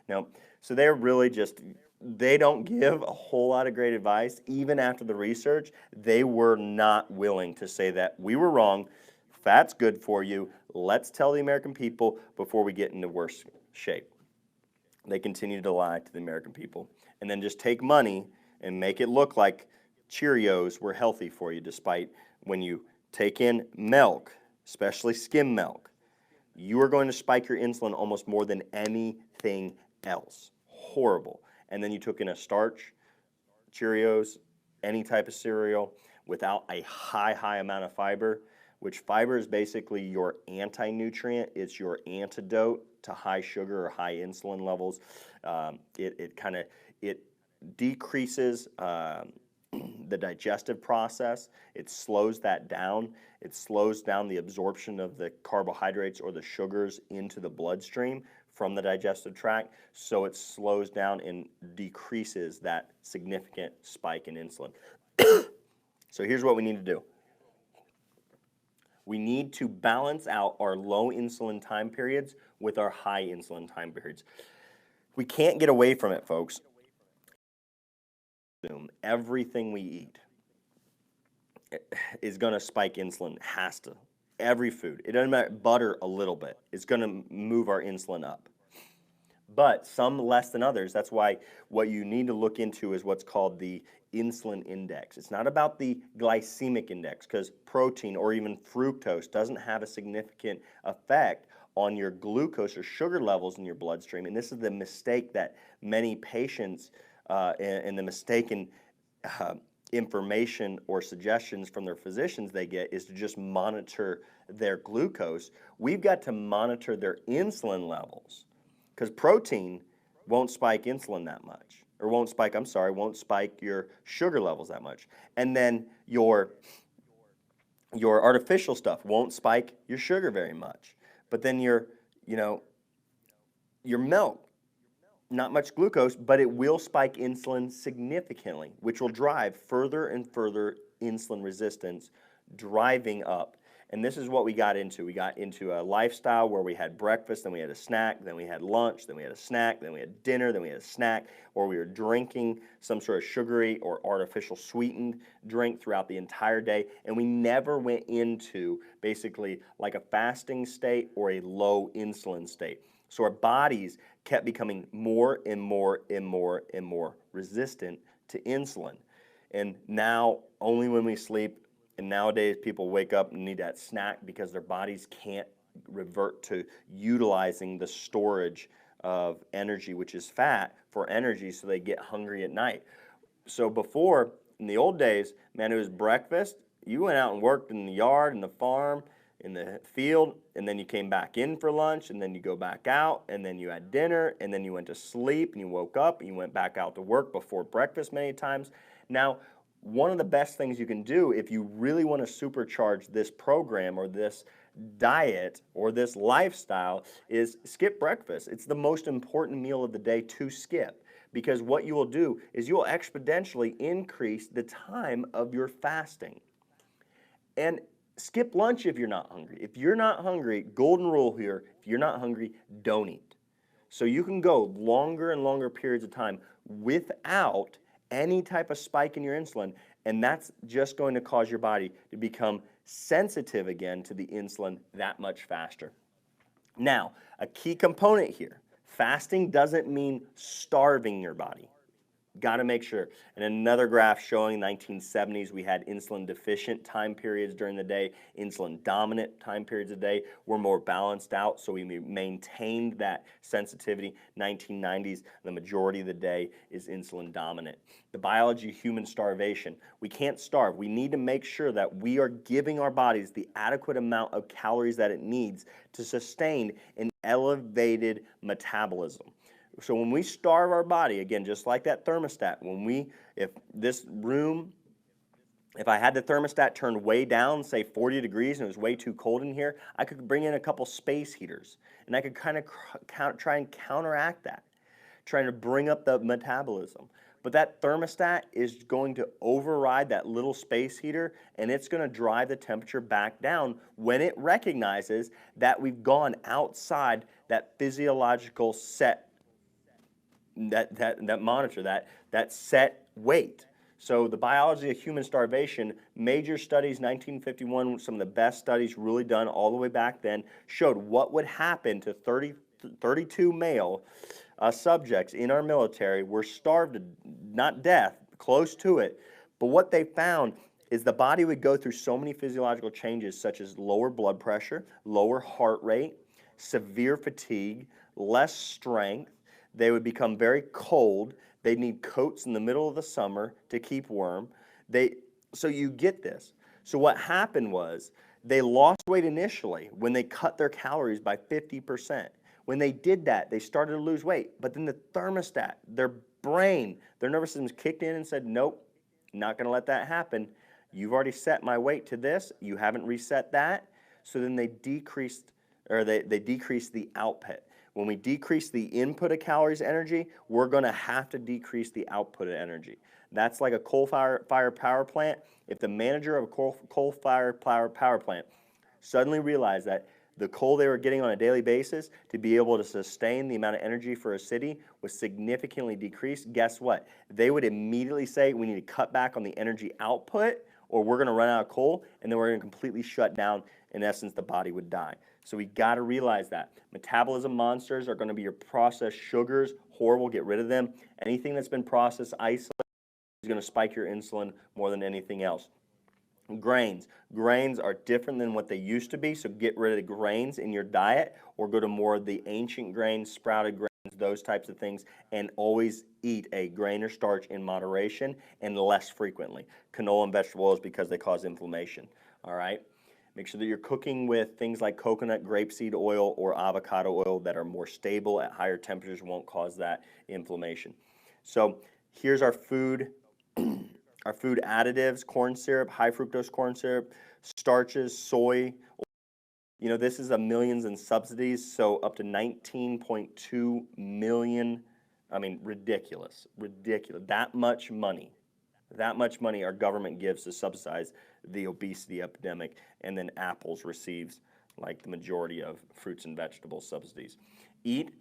No, so they're really they don't give a whole lot of great advice. Even after the research, they were not willing to say that we were wrong, fat's good for you, let's tell the American people before we get into worse shape. They continue to lie to the American people and then just take money and make it look like Cheerios were healthy for you, despite when you take in milk, especially skim milk, you are going to spike your insulin almost more than anything else. Horrible. And then you took in a starch, Cheerios, any type of cereal without a high amount of fiber, which fiber is basically your anti-nutrient. It's your antidote to high sugar or high insulin levels. It decreases the digestive process. It slows that down. It slows down the absorption of the carbohydrates or the sugars into the bloodstream from the digestive tract, so it slows down and decreases that significant spike in insulin. So here's what we need to do. We need to balance out our low insulin time periods with our high insulin time periods. We can't get away from it, folks. Everything we eat is going to spike insulin, has to. Every food. It doesn't matter, butter a little bit. It's going to move our insulin up. But some less than others. That's why what you need to look into is what's called the insulin index. It's not about the glycemic index, because protein or even fructose doesn't have a significant effect on your glucose or sugar levels in your bloodstream. And this is the mistake that many patients and the mistaken information or suggestions from their physicians they get is to just monitor their glucose. We've got to monitor their insulin levels, because protein won't spike insulin that much, or won't spike your sugar levels that much. And then your artificial stuff won't spike your sugar very much. But then your milk, not much glucose, but it will spike insulin significantly, which will drive further and further insulin resistance, driving up. And this is what we got into. We got into a lifestyle where we had breakfast, then we had a snack, then we had lunch, then we had a snack, then we had dinner, then we had a snack, or we were drinking some sort of sugary or artificial sweetened drink throughout the entire day. And we never went into basically like a fasting state or a low insulin state. So our bodies kept becoming more and more and more and more resistant to insulin. And now, only when we sleep, and nowadays people wake up and need that snack because their bodies can't revert to utilizing the storage of energy, which is fat, for energy so they get hungry at night. So before, in the old days, man, it was breakfast. You went out and worked in the yard, in the farm, in the field, and then you came back in for lunch, and then you go back out, and then you had dinner, and then you went to sleep, and you woke up, and you went back out to work before breakfast many times. Now, one of the best things you can do if you really want to supercharge this program or this diet or this lifestyle is skip breakfast. It's the most important meal of the day to skip, because what you will do is you will exponentially increase the time of your fasting. And skip lunch if you're not hungry. If you're not hungry, golden rule here, if you're not hungry, don't eat. So you can go longer and longer periods of time without any type of spike in your insulin, and that's just going to cause your body to become sensitive again to the insulin that much faster. Now, a key component here, fasting doesn't mean starving your body. Got to make sure. And another graph showing 1970s, we had insulin deficient time periods during the day, insulin dominant time periods of the day. We're more balanced out, so we maintained that sensitivity. 1990s, the majority of the day is insulin dominant. The biology of human starvation. We can't starve. We need to make sure that we are giving our bodies the adequate amount of calories that it needs to sustain an elevated metabolism. So when we starve our body, again, just like that thermostat, if I had the thermostat turned way down, say 40 degrees, and it was way too cold in here, I could bring in a couple space heaters, and I could kind of try and counteract that, trying to bring up the metabolism. But that thermostat is going to override that little space heater, and it's going to drive the temperature back down when it recognizes that we've gone outside that physiological set that monitor, that set weight. So the biology of human starvation, major studies, 1951, some of the best studies really done all the way back then, showed what would happen to 32 male subjects in our military were starved to, not death, close to it. But what they found is the body would go through so many physiological changes, such as lower blood pressure, lower heart rate, severe fatigue, less strength. They would become very cold. They'd need coats in the middle of the summer to keep warm. So you get this. So what happened was they lost weight initially when they cut their calories by 50%. When they did that, they started to lose weight. But then the thermostat, their brain, their nervous systems kicked in and said, nope, not going to let that happen. You've already set my weight to this. You haven't reset that. So then they decreased the output. When we decrease the input of calories energy, we're going to have to decrease the output of energy. That's like a coal-fired power plant. If the manager of a coal-fired power plant suddenly realized that the coal they were getting on a daily basis to be able to sustain the amount of energy for a city was significantly decreased, guess what? They would immediately say, we need to cut back on the energy output or we're going to run out of coal, and then we're going to completely shut down. In essence, the body would die. So we got to realize that. Metabolism monsters are going to be your processed sugars. Horrible, get rid of them. Anything that's been processed, isolated, is going to spike your insulin more than anything else. Grains. Grains are different than what they used to be, so get rid of the grains in your diet or go to more of the ancient grains, sprouted grains, those types of things, and always eat a grain or starch in moderation and less frequently. Canola and vegetable oils because they cause inflammation, all right? Make sure that you're cooking with things like coconut, grapeseed oil, or avocado oil that are more stable at higher temperatures, won't cause that inflammation. So here's our food, our food additives: corn syrup, high fructose corn syrup, starches, soy. You know, this is a millions in subsidies, so up to 19.2 million. I mean, ridiculous, ridiculous. That much money our government gives to subsidize the obesity epidemic, and then apples receives like the majority of fruits and vegetables subsidies. Eat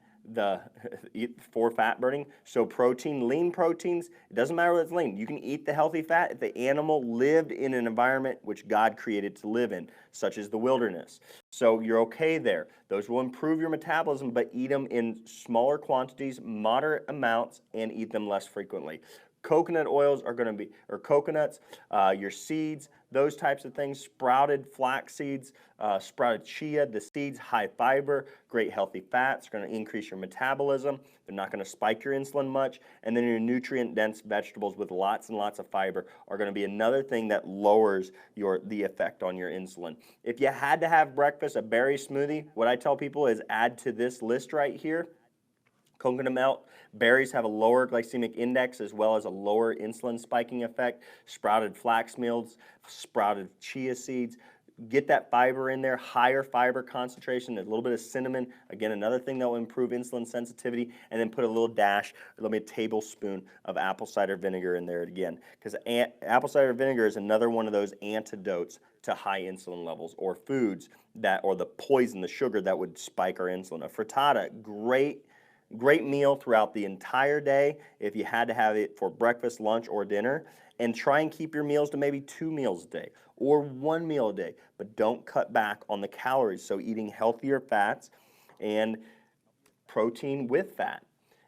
for fat burning. So protein, lean proteins, it doesn't matter whether it's lean. You can eat the healthy fat if the animal lived in an environment which God created to live in, such as the wilderness. So you're okay there. Those will improve your metabolism, but eat them in smaller quantities, moderate amounts, and eat them less frequently. Coconut oils are going to be, or coconuts, your seeds, those types of things, sprouted flax seeds, sprouted chia, the seeds, high fiber, great healthy fats, are going to increase your metabolism. They're not going to spike your insulin much. And then your nutrient-dense vegetables with lots and lots of fiber are going to be another thing that lowers the effect on your insulin. If you had to have breakfast, a berry smoothie, what I tell people is add to this list right here coconut milk. Berries have a lower glycemic index as well as a lower insulin spiking effect. Sprouted flax meals, sprouted chia seeds. Get that fiber in there, higher fiber concentration, a little bit of cinnamon. Again, another thing that will improve insulin sensitivity. And then put a little dash, a tablespoon of apple cider vinegar in there again. Because apple cider vinegar is another one of those antidotes to high insulin levels, or foods or the poison, the sugar that would spike our insulin. A frittata, great meal throughout the entire day if you had to have it for breakfast, lunch, or dinner. And try and keep your meals to maybe 2 meals a day or 1 meal a day, but don't cut back on the calories. So eating healthier fats and protein with fat.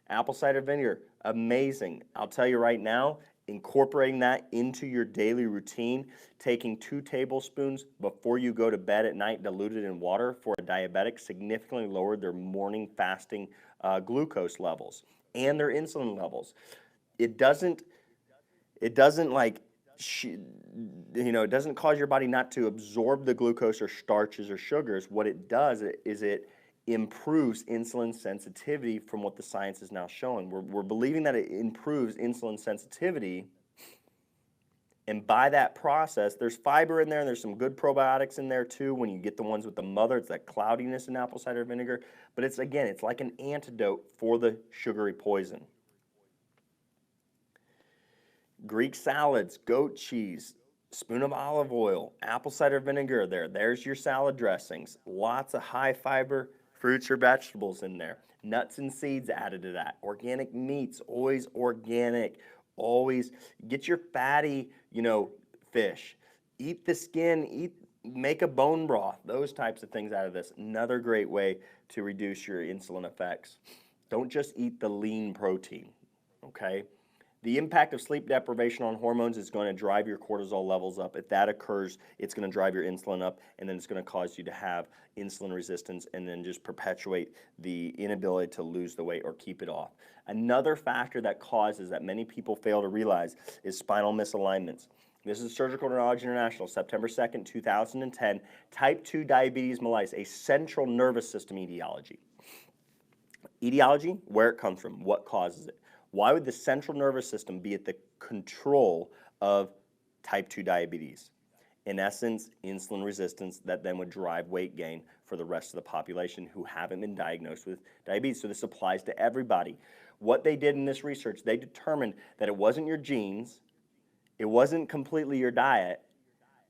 Apple cider vinegar, amazing. I'll tell you right now, incorporating that into your daily routine, taking 2 tablespoons before you go to bed at night diluted in water for a diabetic significantly lowered their morning fasting glucose levels and their insulin levels. It doesn't it doesn't cause your body not to absorb the glucose or starches or sugars. What it does is it improves insulin sensitivity from what the science is now showing. We're believing that it improves insulin sensitivity. And by that process, there's fiber in there, and there's some good probiotics in there too. When you get the ones with the mother, it's that cloudiness in apple cider vinegar. But it's like an antidote for the sugary poison. Greek salads, goat cheese, spoon of olive oil, apple cider vinegar there's your salad dressings. Lots of high fiber fruits or vegetables in there. Nuts and seeds added to that. Organic meats, always organic. Always get your fatty, fish. Eat the skin, make a bone broth, those types of things out of this. Another great way to reduce your insulin effects. Don't just eat the lean protein, okay? The impact of sleep deprivation on hormones is going to drive your cortisol levels up. If that occurs, it's going to drive your insulin up, and then it's going to cause you to have insulin resistance and then just perpetuate the inability to lose the weight or keep it off. Another factor that causes that many people fail to realize is spinal misalignments. This is Surgical Neurology International, September 2nd, 2010, type 2 diabetes mellitus, a central nervous system etiology. Etiology, where it comes from, what causes it. Why would the central nervous system be at the control of type 2 diabetes? In essence, insulin resistance that then would drive weight gain for the rest of the population who haven't been diagnosed with diabetes. So this applies to everybody. What they did in this research, they determined that it wasn't your genes, it wasn't completely your diet.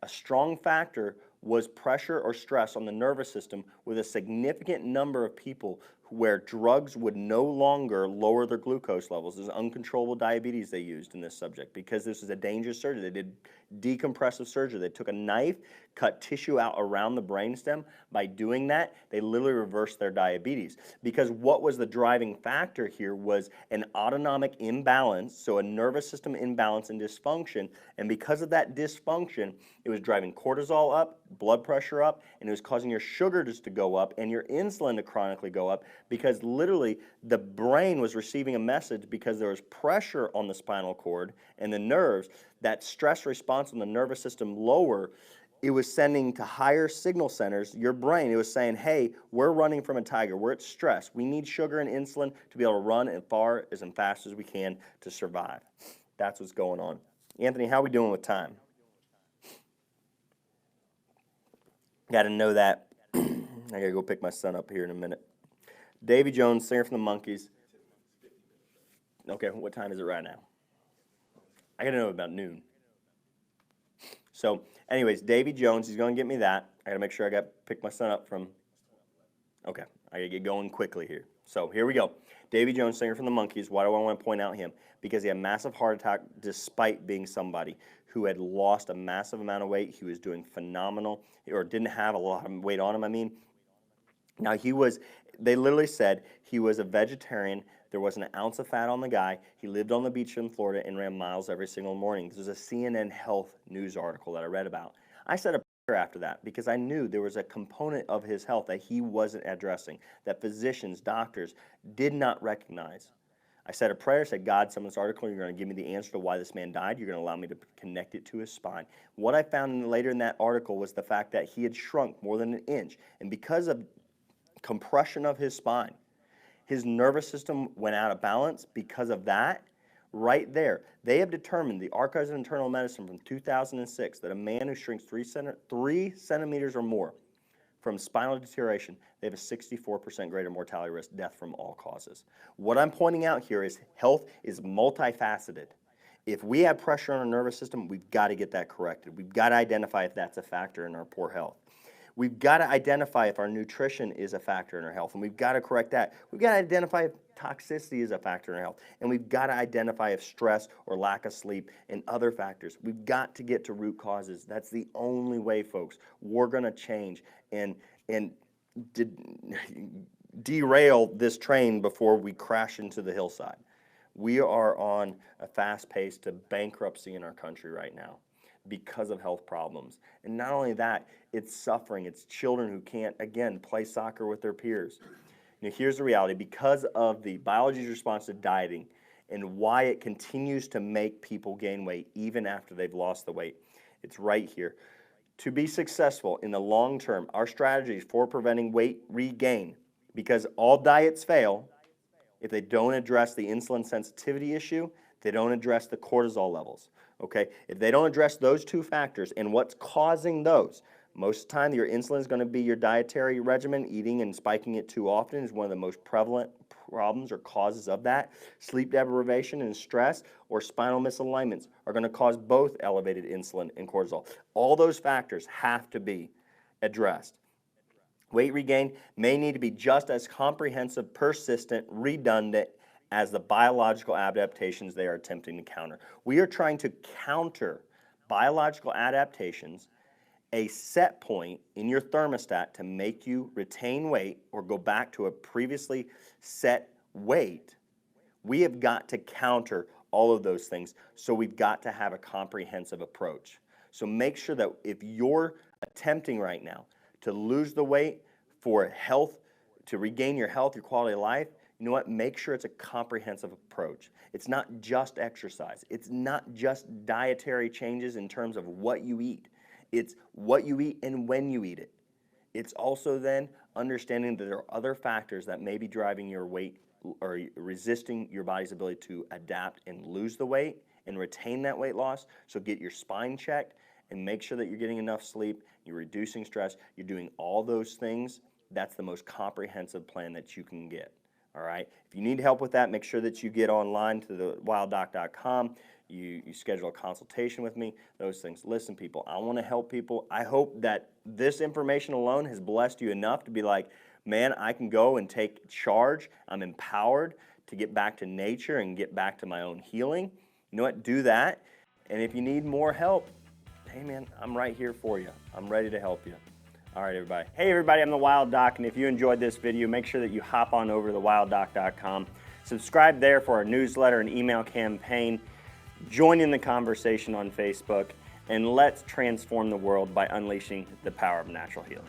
A strong factor was pressure or stress on the nervous system, with a significant number of people where drugs would no longer lower their glucose levels. This is uncontrollable diabetes they used in this subject because this is a dangerous surgery. They did decompressive surgery. They took a knife, cut tissue out around the brainstem. By doing that, they literally reversed their diabetes, because what was the driving factor here was an autonomic imbalance, so a nervous system imbalance and dysfunction, and because of that dysfunction, it was driving cortisol up, blood pressure up, and it was causing your sugars to go up and your insulin to chronically go up, because literally the brain was receiving a message because there was pressure on the spinal cord and the nerves, that stress response on the nervous system lower, it was sending to higher signal centers, your brain, it was saying, hey, we're running from a tiger, we're at stress, we need sugar and insulin to be able to run as far and fast as we can to survive. That's what's going on. Anthony, how are we doing with time? Got to know that. I got to go pick my son up here in a minute. Davy Jones, singer from the Monkees. Okay, what time is it right now? I got to know about noon. So, anyways, Davy Jones, he's going to get me that. I got to make sure I got to pick my son up from. Okay, I got to get going quickly here. So, here we go. Davy Jones, singer from the Monkees. Why do I want to point out him? Because he had a massive heart attack despite being somebody who had lost a massive amount of weight. He was doing phenomenal, or didn't have a lot of weight on him, I mean. Now, they literally said he was a vegetarian There wasn't an ounce of fat on the guy. He lived on the beach in Florida and ran miles every single morning. This was a CNN Health news article that I read about. I said a prayer after that because I knew there was a component of his health that he wasn't addressing, that physicians, doctors did not recognize. I said a prayer, said, God, some of this article, you're going to give me the answer to why this man died. You're going to allow me to connect it to his spine. What I found later in that article was the fact that he had shrunk more than an inch. And because of compression of his spine, his nervous system went out of balance. Because of that, right there, they have determined, the Archives of Internal Medicine from 2006, that a man who shrinks 3 centimeters or more from spinal deterioration, they have a 64% greater mortality risk, death from all causes. What I'm pointing out here is health is multifaceted. If we have pressure on our nervous system, we've got to get that corrected. We've got to identify if that's a factor in our poor health. We've got to identify if our nutrition is a factor in our health, and we've got to correct that. We've got to identify if toxicity is a factor in our health, and we've got to identify if stress or lack of sleep and other factors. We've got to get to root causes. That's the only way, folks. We're going to change and derail this train before we crash into the hillside. We are on a fast pace to bankruptcy in our country right now because of health problems. And not only that, it's suffering. It's children who can't, again, play soccer with their peers. Now, here's the reality. Because of the biology's response to dieting and why it continues to make people gain weight even after they've lost the weight, it's right here. To be successful in the long term, our strategies for preventing weight regain, because all diets fail if they don't address the insulin sensitivity issue, they don't address the cortisol levels. Okay, if they don't address those two factors and what's causing those, most of the time your insulin is going to be your dietary regimen. Eating and spiking it too often is one of the most prevalent problems or causes of that. Sleep deprivation and stress or spinal misalignments are going to cause both elevated insulin and cortisol. All those factors have to be addressed. Weight regain may need to be just as comprehensive, persistent, redundant as the biological adaptations they are attempting to counter. We are trying to counter biological adaptations, a set point in your thermostat to make you retain weight or go back to a previously set weight. We have got to counter all of those things, so we've got to have a comprehensive approach. So make sure that if you're attempting right now to lose the weight for health, to regain your health, your quality of life, you know what? Make sure it's a comprehensive approach. It's not just exercise. It's not just dietary changes in terms of what you eat. It's what you eat and when you eat it. It's also then understanding that there are other factors that may be driving your weight or resisting your body's ability to adapt and lose the weight and retain that weight loss. So get your spine checked and make sure that you're getting enough sleep, you're reducing stress, you're doing all those things. That's the most comprehensive plan that you can get. All right. If you need help with that, make sure that you get online to the wilddoc.com. You schedule a consultation with me, those things. Listen, people, I want to help people. I hope that this information alone has blessed you enough to be like, man, I can go and take charge. I'm empowered to get back to nature and get back to my own healing. You know what? Do that. And if you need more help, hey, man, I'm right here for you. I'm ready to help you. All right, everybody. Hey, everybody, I'm the Wild Doc, and if you enjoyed this video, make sure that you hop on over to thewilddoc.com. Subscribe there for our newsletter and email campaign. Join in the conversation on Facebook, and let's transform the world by unleashing the power of natural healing.